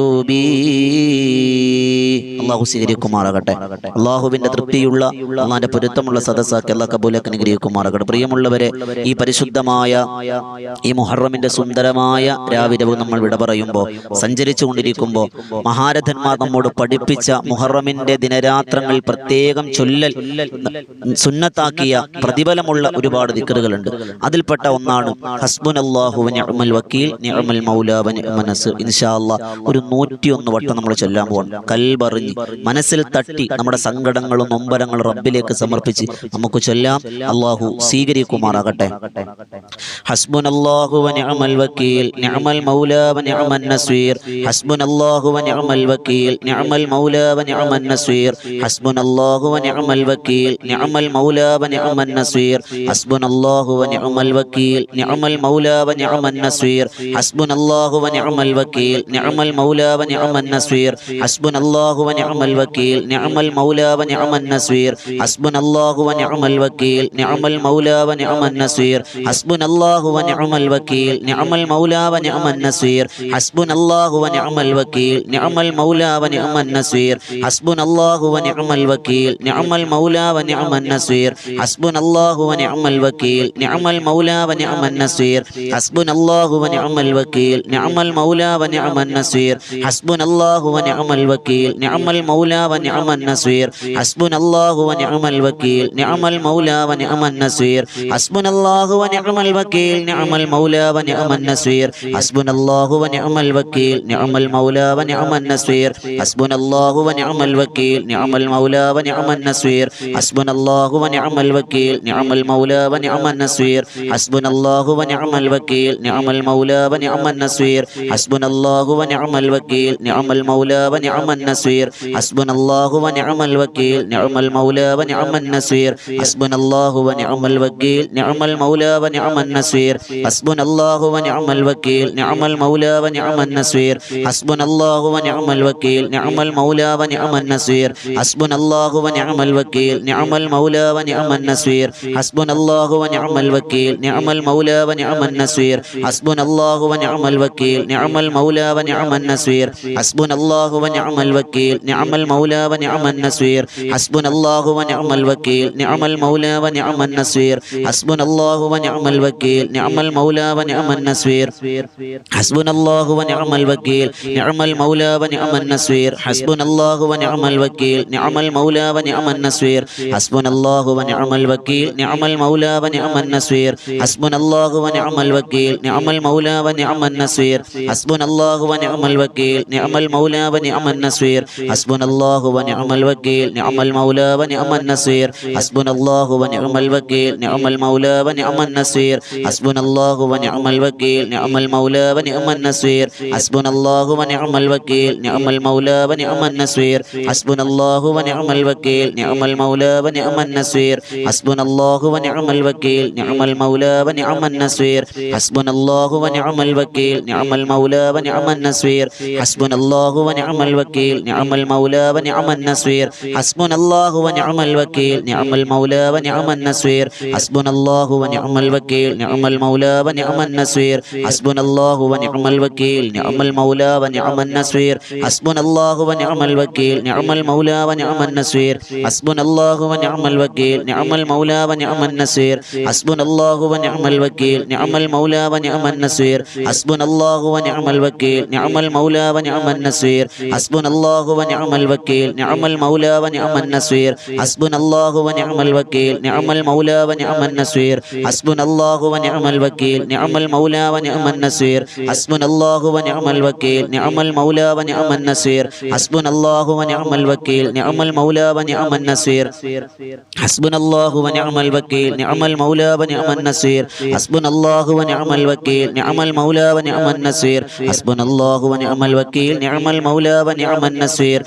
മത്ലൂബി. അള്ളാഹു സ്വീകരിക്കുമാറാകട്ടെ. അള്ളാഹുവിന്റെ തൃപ്തിയുള്ള അള്ളാഹിന്റെ പൊരുത്തമുള്ള സദസ്സാക്കി അള്ളാഹ് കബൂലാക്കി അനുഗ്രഹിക്കുമാറാകട്ടെ. പ്രിയമുള്ളവരെ, ഈ പരിശുദ്ധമായ ഈ മുഹറമിന്റെ സുന്ദരമായ രാവിരവ് നമ്മൾ വിട പറയുമ്പോൾ, സഞ്ചരിച്ചു കൊണ്ടിരിക്കുമ്പോൾ മഹാരഥന്മാർ നമ്മോട് പഠിപ്പിച്ച മുഹറമിന്റെ ദിനരാത്രങ്ങൾ പ്രത്യേകം ചൊല്ലൽ സുന്നത്താക്കിയ പ്രതിഫലമുള്ള ഒരുപാട് ദിക്റുകളുണ്ട്. അതിൽപ്പെട്ട ഒന്നാണ് ഹസ്ബുനല്ലാഹു വ നിഅമൽ വക്കീൽ നിഅമൽ മൗലാ വ നിഅമൻ നസീർ. ഇൻഷാ അല്ലാഹ് ഒരു 101 വട്ടം നമ്മൾ ചൊല്ലാൻ പോകണം. കൽബറിഞ്ഞ് മനസ്സിൽ തട്ടി നമ്മുടെ സങ്കടങ്ങളും നൊമ്പരങ്ങളും റബ്ബിലേക്ക് സമർപ്പിച്ച് നമുക്ക് ചൊല്ലാം. അള്ളാഹു സ്വീകരിക്കുമാറാകട്ടെ. ഹസ്ബുനല്ലാഹു വ നിഅമൽ വക്കീൽ നിഅമൽ മൗലാ വ നിഅമൻ നസീർ. ഹസ്ബുനല്ലാഹു വ നിഅമൽ വക്കീൽ നിഅമൽ മൗലാ വ നിഅമൻ നസീർ. ഹസ്ബുനല്ലാഹു വ നിഅമൽ വക്കീൽ നിഅമൽ മൗലാ വ നിഅമൻ നസീർ. ഹസ്ബുനല്ലാഹു വ നിഅമൽ വക്കീൽ നിഅമൽ മൗലാ വ നിഅമൻ നസീർ. ഹസ്ബുനല്ലാഹു വ നിഅമൽ വക്കീൽ നിഅമൽ മൗലാ വ നിഅമൻ നസീർ. ഹസ്ബുനല്ലാഹു വ നിഅമൽ വക്കീൽ നിഅമൽ മൗലാ വ നിഅമൻ നസീർ. ഹസ്ബുനല്ലാഹു വ നിഅമൽ വക്കീൽ നിഅമൽ മൗലാ വ നിഅമൻ നസീർ. ഹസ്ബുനല്ലാഹു വ നിഅമൽ വക്കീൽ നിഅമൽ മൗലാ വ നിഅമൻ നസീർ. ഹസ്ബുനല്ലാഹു വ നിഅമൽ വക്കീൽ നിഅമൽ മൗലാ വ നിഅമൻ നസീർ. ഹസ്ബുനല്ലാഹു വ നിഅമൽ വക്കീൽ നിഅമൽ മൗലാ വ നിഅമൻ നസീർ. ഹസ്ബുനല്ലാഹു വ നിഅമൽ വക്കീൽ നിഅമൽ മൗലാ വ നിഅമൻ നസീർ. ഹസ്ബുനല്ലാഹു വ നിഅമൽ വക്കീൽ നിഅമൽ മൗലാ വ നിഅമൻ നസീർ. ഹസ്ബുനല്ലാഹു വ നിഅമൽ വക്കീൽ നിഅമൽ മൗലാ വ നിഅമൻ നസീർ. ഹസ്ബുനല്ലാഹു വ നിഅമൽ വക്കീൽ നിഅമൽ മൗലാ വ നിഅമൻ നസീർ. ഹസ്ബുനല്ലാഹു വ നിഅമൽ വക്കീൽ നിഅമൽ മൗലാ വ നിഅമൻ നസീർ. ഹസ്ബുനല്ലാഹു വ നിഅമൽ വക്കീൽ നിഅമൽ മൗലാ വ നിഅമൻ നസീർ. ഹസ്ബുനല്ലാഹു വ നിഅമൽ വക്കീൽ നിഅമൽ മൗലാ വ നിഅമൻ നസീർ. ഹസ്ബുനല്ലാഹു വ നിഅമൽ വക്കീൽ നിഅമൽ മൗലാ വ നിഅമൻ നസീർ. ഹസ്ബുനല്ലാഹു വ നിഅമൽ വക്കീൽ നിഅമൽ മൗലാ വ നിഅമൻ നസീർ. ഹസ്ബുനല്ലാഹു വ നിഅമൽ വക്കീൽ നിഅമൽ മൗലാ വ നിഅമൻ നസീർ. ഹസ്ബുനല്ലാഹു വ നിഅമൽ വക്കീൽ നിഅമൽ മൗലാ വ നിഅമൻ നസീർ. ഹസ്ബുനല്ലാഹു വ നിഅമൽ വക്കീൽ നിഅമൽ മൗലാ വ നിഅമൻ നസീർ. ഹസ്ബുനല്ലാഹു വ നിഅമൽ വക്കീൽ നിഅമൽ മൗലാ വ നിഅമൻ നസീർ. ഹസ്ബുനല്ലാഹു വ നിഅമൽ വക്കീൽ നിഅമൽ മൗലാ വ നിഅമൻ നസീർ. ഹസ്ബുനല്ലാഹു വ നിഅമൽ വക്കീൽ നിഅമൽ മൗലാ വ നിഅമൻ നസീർ. ഹസ്ബുനല്ലാഹു വ നിഅമൽ വക്കീൽ നിഅമൽ മൗലാ വ നിഅമൻ നസീർ. ഹസ്ബുനല്ലാഹു വ നിഅമൽ വക്കീൽ നിഅമൽ മൗലാ വ നിഅമൻ നസീർ. ഹസ്ബുനല്ലാഹു വ നിഅമൽ വക്കീൽ നിഅമൽ മൗലാ വ നിഅമൻ നസീർ. ഹസ്ബുനല്ലാഹു വ നിഅമൽ വക്കീൽ നിഅമൽ മൗലാ വ നിഅമൻ നസീർ. ഹസ്ബുനല്ലാഹു വ നിഅമൽ വക്കീൽ നിഅമൽ മൗലാ വ നിഅമൻ നസീർ. ഹസ്ബുനല്ലാഹു വ നിഅമൽ വക്കീൽ നിഅമൽ മൗലാ വ നിഅമൻ നസീർ. ഹസ്ബുനല്ലാഹു വ നിഅമൽ വക്കീൽ നിഅമൽ മൗലാ വ നിഅമൻ നസീർ. ഹസ്ബുനല്ലാഹു വ നിഅമൽ വക്കീൽ നിഅമൽ മൗലാ വ നിഅമൻ നസീർ. ഹസ്ബുനല്ലാഹു വ നിഅമൽ വക്കീൽ നിഅമൽ മൗലാ വ നിഅമൻ നസീർ. ഹസ്ബുനല്ലാഹു വ നിഅമൽ വക്കീൽ നിഅമൽ മൗലാ വ നിഅമൻ നസീർ. ഹസ്ബുനല്ലാഹു വ നിഅമൽ വക്കീൽ നിഅമൽ മൗലാ വ നിഅമൻ നസീർ. ഹസ്ബുനല്ലാഹു വ നിഅമൽ വക്കീൽ നിഅമൽ മൗലാ വ നിഅമൻ നസീർ. ഹസ്ബുനല്ലാഹു വ നിഅമൽ വക്കീൽ നിഅമൽ മൗലാ വ നിഅമൻ നസീർ. ഹസ്ബുനല്ലാഹു വ നിഅമൽ വക്കീൽ നിഅമൽ മൗലാ വ നിഅമൻ നസീർ. ഹസ്ബുനല്ലാഹു വ നിഅമൽ വക്കീൽ നിഅമൽ മൗലാ വ നിഅമൻ നസീർ. ഹസ്ബുനല്ലാഹു വ നിഅമൽ വക്കീൽ നിഅമൽ മൗലാ വ നിഅമൻ നസീർ. ഹസ്ബുനല്ലാഹു വ നിഅമൽ വക്കീൽ നിഅമൽ മൗലാ വ നിഅമൻ നസീർ. ഹസ്ബുനല്ലാഹു വ നിഅമൽ വക്കീൽ നിഅമൽ മൗലാ വ നിഅമൻ നസീർ. ഹസ്ബുനല്ലാഹു വ നിഅമൽ വക്കീൽ നിഅമൽ മൗലാ വ നിഅമൻ നസീർ. ഹസ്ബുനല്ലാഹു വ നിഅമൽ വക്കീൽ നിഅമൽ മൗലാ വ നിഅമൻ നസീർ. ഹസ്ബുനല്ലാഹു വ നിഅമൽ വക്കീൽ നിഅമൽ മൗലാ വ നിഅമൻ നസീർ. ഹസ്ബുനല്ലാഹു വ നിഅമൽ വക്കീൽ നിഅമൽ മൗലാ വ നിഅമൻ നസീർ. ഹസ്ബുനല്ലാഹു വ നിഅമൽ വക്കീൽ നിഅമൽ മൗലാ വ നിഅമൻ നസീർ. ഹസ്ബുനല്ലാഹു വ നിഅമൽ വക്കീൽ നിഅമൽ മൗലാ വ നിഅമൻ നസീർ. ഹസ്ബുനല്ലാഹു വ നിഅമൽ വക്കീൽ നിഅമൽ മൗലാ വ നിഅമൻ നസീർ. ഹസ്ബുനല്ലാഹു വ നിഅമൽ വക്കീൽ നിഅമൽ മൗലാ വ നിഅമൻ നസീർ. ഹസ്ബുനല്ലാഹു വ നിഅമൽ വക്കീൽ നിഅമൽ മൗലാ വ നിഅമൻ നസീർ. ഹസ്ബുനല്ലാഹു വ നിഅമൽ വക്കീൽ നിഅമൽ മൗലാ വ നിഅമൻ നസീർ. ഹസ്ബുനല്ലാഹു വ നിഅമൽ വക്കീൽ നിഅമൽ മൗലാ വ നിഅമൻ നസീർ. ഹസ്ബുനല്ലാഹു വ നിഅമൽ വക്കീൽ നിഅമൽ മൗലാ വ നിഅമൻ നസീർ. ഹസ്ബുനല്ലാഹു വ നിഅമൽ വക്കീൽ നിഅമൽ മൗലാ വ നിഅമൻ നസീർ. ഹസ്ബുനല്ലാഹു വ നിഅമൽ വക്കീൽ നിഅമൽ മൗലാ വ നിഅമൻ നസീർ. ഹസ്ബുനല്ലാഹു വ നിഅമൽ വക്കീൽ നിഅമൽ മൗലാ വ നിഅമൻ നസീർ.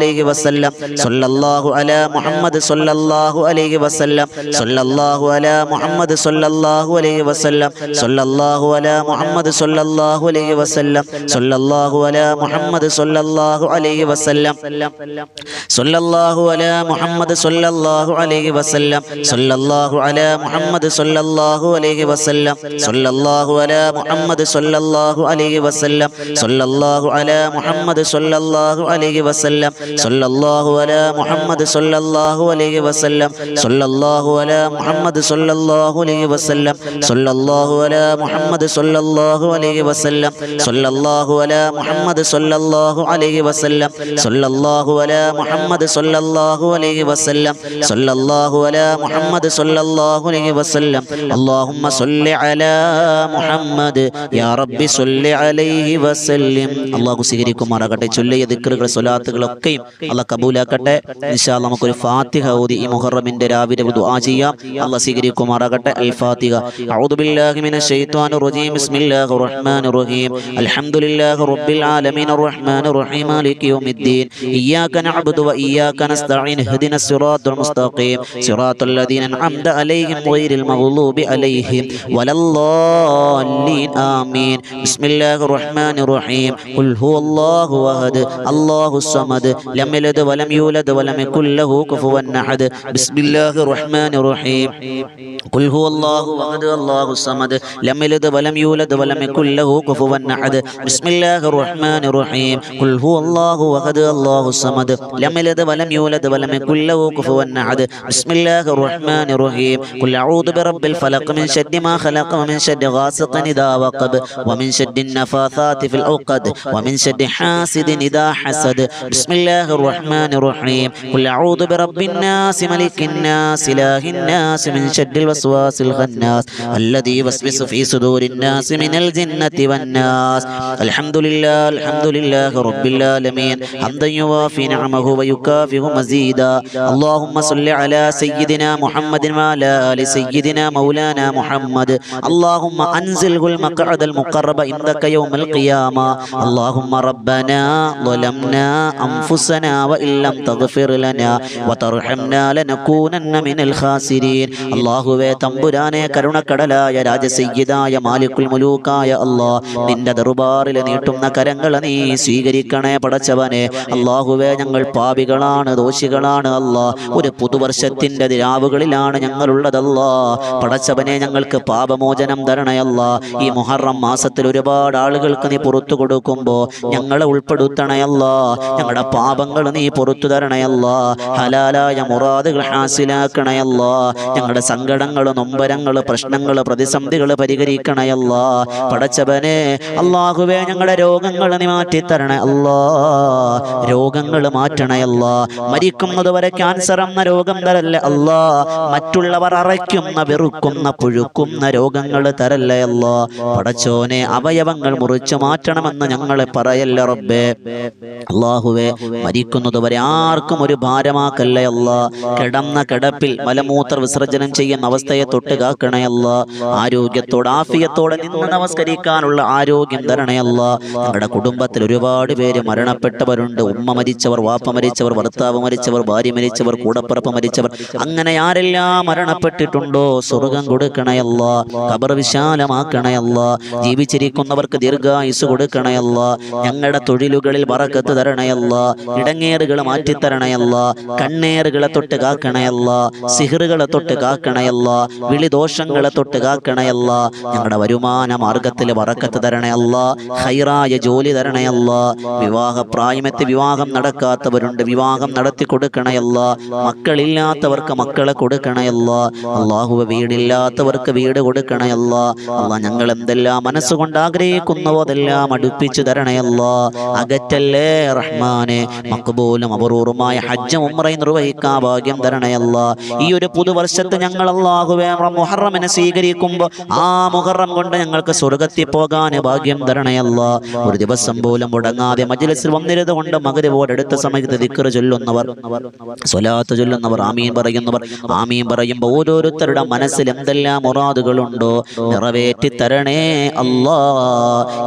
അലൈഹി വസല്ലം സല്ലല്ലാഹു അലാ മുഹമ്മദ് സല്ലല്ലാഹു അലൈഹി വസല്ലം സല്ലല്ലാഹു അലാ മുഹമ്മദ് സല്ലല്ലാഹു അലൈഹി വസല്ലം സല്ലല്ലാഹു അലാ മുഹമ്മദ് സല്ലല്ലാഹു അലൈഹി വസല്ലം സല്ലല്ലാഹു അലാ മുഹമ്മദ് സല്ലല്ലാഹു അലൈഹി വസല്ലം സല്ലല്ലാഹു അലാ മുഹമ്മദ് സല്ലല്ലാഹു അലൈഹി വസല്ലം സല്ലല്ലാഹു അലാ മുഹമ്മദ് സല്ലല്ലാഹു അലൈഹി വസല്ലം സല്ലല്ലാഹു അലാ മുഹമ്മദ് സല്ലല്ലാഹു അലൈഹി വസല്ലം സല്ലല്ലാഹു അലാ മുഹമ്മദ് സല്ലല്ലാഹു അലൈഹി വസല്ലം സല്ലല്ലാഹു അലാ മുഹമ്മദ് സല്ലല്ലാഹു അലൈഹി വസല്ലം സല്ലല്ലാഹു അലാ മുഹമ്മദ് സല്ലല്ലാഹു അലൈഹി വസല്ലം സല്ലല്ലാഹു അലാ മുഹമ്മദ് സല്ലല്ലാഹു അലൈഹി വസല്ലം സല്ലല്ലാഹു അലാ മുഹമ്മദ് സല്ലല്ലാഹു അലൈഹി വസല്ലം സല്ലല്ലാഹു അലാ മുഹമ്മദ് സല്ലല്ലാഹു അലൈഹി വസല്ലം സല്ലല്ലാഹു അലാ മുഹമ്മദ് സല്ലല്ലാഹു അലൈഹി വസല്ലം അല്ലാഹുമ്മ സ്വല്ലി അലാ മുഹമ്മദ് യാ റബ്ബി സ്വല്ലി അലൈഹി വസല്ലം. അല്ലാഹു സ്വീകരിക്കുമാറാകട്ടെ. ചൊല്ലിയ ദിക്റുകൾ സ്വലാത്തുകളൊക്കെയും അല്ലാഹു കബൂലാക്കട്ടെ. ഇൻഷാ അല്ലാഹ് നമുക്കൊരു ഫാത്തിഹ ഓതി ഈ മുഹറമിന്റെ രാവിലെ ദുആ ചെയ്യാം. അല്ലാഹു സ്വീകരിക്കുമാറാകട്ടെ. അൽ ഫാത്തിഹ. അഊദു ബില്ലാഹി മിനശ് ശൈത്വാനിർ റജീം. ബിസ്മില്ലാഹിർ റഹ്മാനിർ റഹീം. അൽഹംദുലില്ലാഹി റബ്ബിൽ ആലമീൻ അർറഹ്മാനിർ റഹീം മാലികി യൗമിദ്ദീൻ. ഇയ്യാക നഅ്ബുദു വ ഇയ്യാക നസ്തഈൻ. ഇഹ്ദിനസ് സിറാത്തൽ മുസ്തഖീം സിറാത്തൽ ലദീന അൻഅംത അലൈഹിം ഗൈറിൽ മഗ്ളൂബി അലൈഹിം വലദ്ദാല്ലീൻ. ആമീൻ. ബിസ്മില്ലാഹിർ റഹ്മാനിർ റഹീം. ഖുൽ ഹുവല്ലാഹു അഹദ് അല്ലാഹുസ് സമദ് ലം യലിദ് വലം യൂലദ് വലം യകുൽ ലഹു കുഫുവൻ അഹദ്. ബിസ്മില്ലാഹിർ റഹ്മാനിർ റഹീം. ഖുൽ ഹുവല്ലാഹു അഹദ് അല്ലാഹുസ് സമദ് ലം യലിദ് വലം യൂലദ് വലം യകുൽ ലഹു കുഫുവൻ അഹദ്. ബിസ്മില്ലാഹിർ റഹ്മാനിർ റഹീം. ഖുൽ ഹുവല്ലാഹു അഹദ് അല്ലാഹുസ് സമദ് ലം യലിദ് വലം യൂലദ് വലം യകുൽ ലഹു കുഫുവൻ അഹദ്. ബിസ്മില്ലാഹിർ റഹ്മാനിർ റഹീം. ഖുൽ അഊദു ബിറബ്ബിൽ ഫലഖ് മിൻ ശർരി മാ ഖലഖ വമിൻ ശർരി ഗാസിഖിൻ ഇദാ വഖബ വമിൻ ശർരി النفاثات في العقد ومن شر حاسد إذا حسد. بسم الله الرحمن الرحيم. قل أعوذ برب الناس ملك الناس إله الناس من شر الوسواس الخناس الذي يوسوس في صدور الناس من الجنة والناس. الحمد لله رب العالمين حمدا يوافي نعمه ويكافئ مزيدا. اللهم صل على سيدنا محمد وعلى آل سيدنا مولانا محمد. اللهم أنزله المقعد المقرب عندك يوم القيامة. اللهم ربنا ظلمنا أنفسنا وإن لم تغفر لنا وترحمنا لنكونن من الخاسرين. അല്ലാഹുവേ തമ്പുരാനെ കരുണക്കടലായ രാജസയ്യിദായ മാലിക്കുൽ മുലൂക്കായ അല്ലാഹ് നിന്റെ ദർബാറിൽ നീട്ടുന്ന കരങ്ങൾ നീ സ്വീകരിക്കണേ പടച്ചവനെ. അല്ലാഹുവേ ഞങ്ങൾ പാപികളാണ്, ദോഷികളാണ് അല്ലാഹ്. ഒരു പുതുവർഷത്തിന്റെ രാവുകളിലാണ് ഞങ്ങളുള്ളതല്ലാ. പടച്ചവനെ ഞങ്ങൾക്ക് പാപമോചനം തരണേ അല്ലാഹ്. ഈ മുഹറം മാസത്തിൽ ഒരുപാട് ആളുകൾക്ക് നീ പുറത്തു കൊടുക്കുമ്പോ ഞങ്ങളെ ഉൾപ്പെടുത്തണയല്ലാ. ഞങ്ങളുടെ പാപങ്ങൾ നീ പുറത്തു തരണയല്ലാ. ഹലാലായ മുറാദുകൾ ഹാസിലാക്കണയല്ലാ. ഞങ്ങളുടെ സങ്കടങ്ങൾ, നൊമ്പരങ്ങൾ, പ്രശ്നങ്ങൾ, പ്രതിസന്ധികൾ പരിഹരിക്കണയല്ലാ. പടച്ചവനെ അല്ലാഹുവേ ഞങ്ങളുടെ രോഗങ്ങൾ നീ മാറ്റിത്തരണേ അല്ലാ. രോഗങ്ങൾ മാറ്റണയല്ലാ. മരിക്കുന്നത് വരെ ക്യാൻസർ എന്ന രോഗം തരല്ലേ അല്ലാ. മറ്റുള്ളവർ അറയ്ക്കുന്ന, വെറുക്കുന്ന, പുഴുക്കുന്ന രോഗങ്ങൾ തരല്ലേ അല്ലാ. പടച്ചോനെ അവയവങ്ങൾ മുറിച്ചു മാറ്റണമെന്ന് ഞങ്ങളെ പറയല്ല റബ്ബേ. അല്ലാഹുവേ മരിക്കുന്നത് വരെ ആർക്കും ഒരു ഭാരമാക്കല്ലേ അല്ലാ. കിടന്ന കിടപ്പിൽ മലമൂത്ര വിസർജനം ചെയ്യുന്ന അവസ്ഥയെ തൊട്ട് കാക്കണേ അല്ലാ. ആരോഗ്യത്തോടെ ആഫിയത്തോടെ നിന്ന് നമസ്കരിക്കാനുള്ള ആരോഗ്യം തരണേ അല്ലാ. ഞങ്ങളുടെ കുടുംബത്തിൽ ഒരുപാട് പേര് മരണപ്പെട്ടവരുണ്ട്. ഉമ്മ മരിച്ചവർ, വാപ്പ മരിച്ചവർ, ഭർത്താവ് മരിച്ചവർ, ഭാര്യ മരിച്ചവർ, കൂടപ്പിറപ്പ് മരിച്ചവർ, അങ്ങനെ ആരെല്ലാം മരണപ്പെട്ടിട്ടുണ്ടോ സ്വർഗം കൊടുക്കണേ അല്ലാ. ഖബർ വിശാലമാക്കണേ അല്ലാ. ജീവിച്ചിരിക്കുന്നവർക്ക് ദീർഘായുസ് കൊടുക്കണേ അല്ലാ. ഞങ്ങളുടെ തൊഴിലുകളിൽ ബറക്കത്ത് തരണേ അല്ലാ. ഇടങ്ങേറുകൾ മാറ്റിത്തരണേ അല്ലാ. കണ്ണേറുകളെ തൊട്ട് കാക്കണേ അല്ലാ. സിഹറുകളെ തൊട്ട് കാക്കണേ അല്ലാ. വിളിദോഷങ്ങളെ തൊട്ട് കാക്കണേ അല്ലാ. ഞങ്ങളുടെ വരുമാന മാർഗത്തിൽ ബറക്കത്ത് തരണേ അല്ലാ. ഖൈറായ ജോലി തരണേ അല്ലാ. വിവാഹ പ്രായമെത്തി വിവാഹം നടക്കാത്തവരുണ്ട്, വിവാഹം നടത്തി കൊടുക്കണേ അല്ലാ. മക്കളില്ലാത്തവർക്ക് മക്കളെ കൊടുക്കണേ അല്ലാ. അല്ലാഹുവേ വീടില്ലാത്തവർക്ക് വീട് കൊടുക്കണേ അല്ലാ. അല്ലാഹ് ഞങ്ങൾ എന്തെല്ലാം മനസ്സുകൊണ്ട് ആഗ്രഹിക്കുന്നുവോ അതെല്ലാം അടുപ്പിച്ചു തരണേ അല്ലാ. അകറ്റല്ലേ റഹ്മാനെ. മഖ്ബൂലും അബ്റൂറുമായ ഹജ്ജും ഉംറയും നിർവഹിക്കാൻ ഭാഗ്യം തരണേ അല്ലാ. ഈ ഒരു പുതുവർഷത്തെ ഞങ്ങൾ അല്ലാഹുവേ മുഹറമിനെ സ്വീകരിക്കുമ്പോൾ ആ മുഹറം കൊണ്ട് ഞങ്ങൾക്ക് സ്വർഗ്ഗത്തിൽ പോകാൻ ഭാഗ്യം തരണേ അല്ലാ. ഒരു ദിവസം പോലും മുടങ്ങാതെ മജ്‌ലിസിൽ വന്നിരുന്നത് കൊണ്ട് മഗ്‌രിബോട് അടുത്ത സമയത്ത് ദിക്ർ ചൊല്ലുന്നവർ, സ്വലാത്ത് ചൊല്ലുന്നവർ, ആമീൻ പറയുന്നവർ, ആമീൻ പറയുമ്പോൾ ഓരോരുത്തരുടെ മനസ്സിൽ എന്തെല്ലാം മുറാദുകളുണ്ടോ നിറവേറ്റി തരണേ അല്ലാ.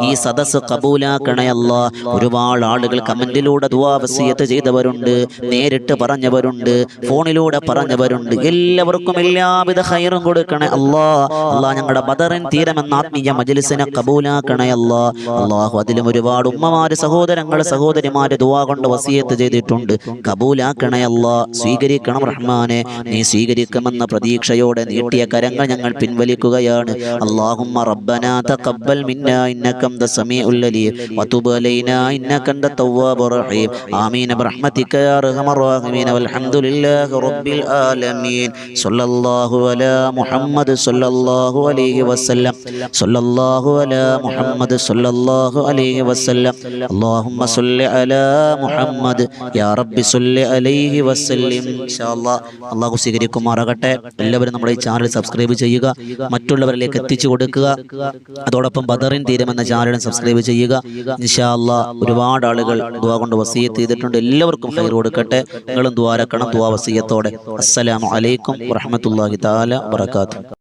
ഈ സദസ് കബൂലാക്കണേ അല്ലാ. ഒരുപാട് ആളുകൾ കമന്റിലൂടെ ദുആ വസിയത്ത് ചെയ്തവരുണ്ട്, നേരിട്ട് പറഞ്ഞവരുണ്ട്, ഫോണിലൂടെ പറഞ്ഞവരുണ്ട്. എല്ലാവർക്കും എല്ലാവിധ ഖൈറും കൊടുക്കണേ അല്ലാ. അല്ലാഹ് ഞങ്ങളുടെ ബദറിൻ തീരമെന്ന ആത്മീയ മജ്ലിസിനെ കബൂലാക്കണേ അല്ലാ. അല്ലാഹു അതിലും ഒരുപാട് ഉമ്മമാര്, സഹോദരങ്ങൾ, സഹോദരിമാര് ദുആ കൊണ്ട് വസിയത്ത് ചെയ്തിട്ടുണ്ട്. കബൂലാക്കണേ അല്ലാ. സ്വീകരിക്കണം റഹ്മാനെ. നീ സ്വീകരിക്കുമെന്ന പ്രതീക്ഷയോടെ നീട്ടിയ കരങ്ങൾ ഞങ്ങൾ പിൻവലിക്കുകയാണ്. അല്ലാഹുമ്മ റബ്ബനാ തഖബ്ബൽ മിന്നാ ഇന്നക അൻത സമീഉൽ അലീം വതുബ് അലൈനാ ഇന്നക അൻത തവ്വാബുർ റഹീം. ആമീൻ ബിറഹ്മതിക യാ അർഹമർ റഹീമീൻ. വൽഹംദുലില്ലാഹി റബ്ബിൽ ആലമീൻ. സ്വല്ലല്ലാഹു അലാ മുഹമ്മദ് സ്വല്ലല്ലാഹു അലൈഹി വസല്ലം. സ്വല്ലല്ലാഹു അലാ മുഹമ്മദ് സ്വല്ലല്ലാഹു അലൈഹി വസല്ലം. അല്ലാഹുമ്മ സ്വല്ലി അലാ മുഹമ്മദ് യാ റബ്ബി സ്വല്ലി അലൈഹി വസല്ലം. ഇൻഷാ അല്ലാഹ് അല്ലാഹു സ്വീകരിക്കുമാറാകട്ടെ. എല്ലാവരും നമ്മുടെ ഈ ചാനൽ സബ്സ്ക്രൈബ് ചെയ്യുക, മറ്റുള്ളവരിലേക്ക് എത്തിച്ചു കൊടുക്കുക. അതോടൊപ്പം ബദറിൻ തീരമെന്ന ചാനലും സബ്സ്ക്രൈബ് ചെയ്യുക. ഇൻഷാ അല്ലാഹ് ഒരുപാട് ആളുകൾ ദുആ കൊണ്ട് വസിയത്ത് ചെയ്തിട്ടുണ്ട്. എല്ലാവർക്കും ഖൈർ കൊടുക്കട്ടെ. നിങ്ങളും ദുആ രക്കണം, ദുആ വസിയത്തോടെ. അസ്സലാമു അലൈക്കും വറഹ്മത്തുള്ളാഹി തആല വബറകാതുഹു.